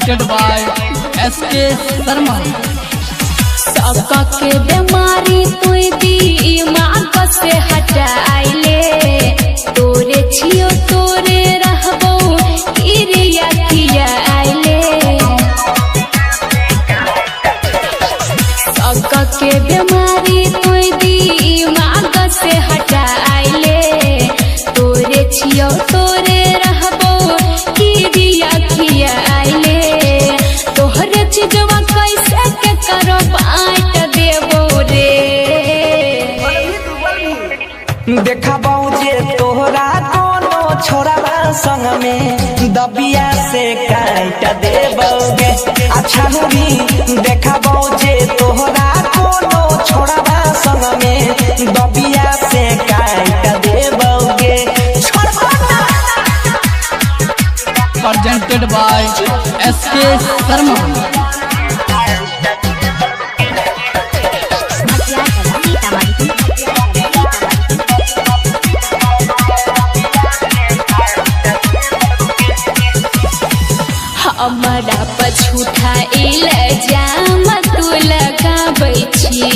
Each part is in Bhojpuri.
presented by SK Sharma। सबका के बीमारी तू दिमाग से हटाइले, तोरे छियो तोरे रहबो किरिया किया आइले। सबका के बीमारी तू दिमाग से हटाइले, तोरे छियो तोरे रहबो किरिया किया आइले। तोहरे चीजवा कैसे के करो बांट देबो रे। देखा जे तोहरा कोनो छोराबा संग में दबिया से काट देबोगे। अच्छा होगी देखा जे तोहरा कोनो छोराबा संग में दबिया से काट देबोगे। presented by SK Sharma। हमारा पछूठा इल्जाम तू लगाबै छी,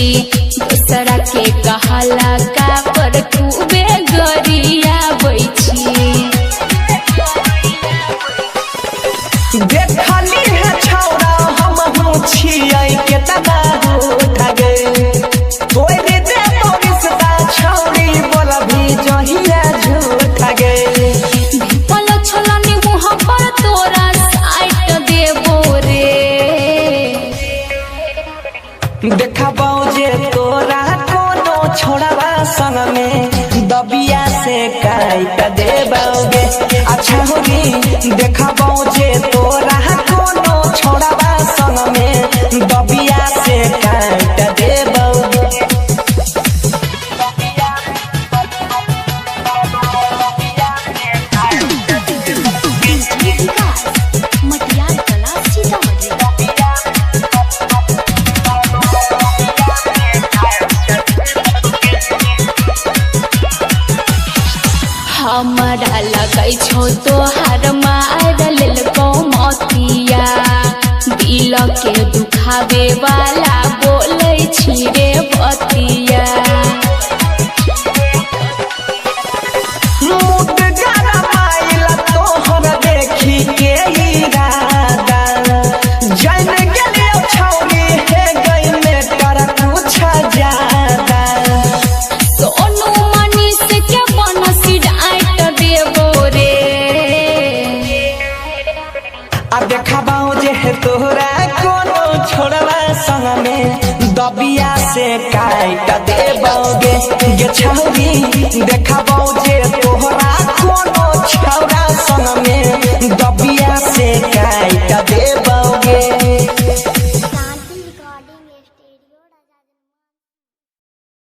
दूसरा के कहला का पर खूबे गरियाबै छी। देखली है छौरा हम छियै केतना उठ गए। तोरे दे रिश्ता छौरी बोलबी जहिया झूठ गए। पल छलनी मुँह पर तोरा साइट देबो रे। देखा जे तोरा कोनो छोड़ाबा संग में दबिया से काट देबोगे। अच्छा होगी देखा जे तोरा कोनो छोड़ाबा संग में दबिया से काट देबोगे। हमारा लगै छो तोहार मार लेलको मतिया, दिल के दुखावे वाला बोलै छी रे बतिया। मुद गरमाइला तोहर देखी के इरादा, जान गेलियो छौरी हे गई में कर कुछ ज्यादा। सोनू मनीष के बनसी डांट देबो रे। आ देखा जे तोहरा कोनो छोड़वा संग में दबिया से काट देबोगे। गे छौरी देखा जे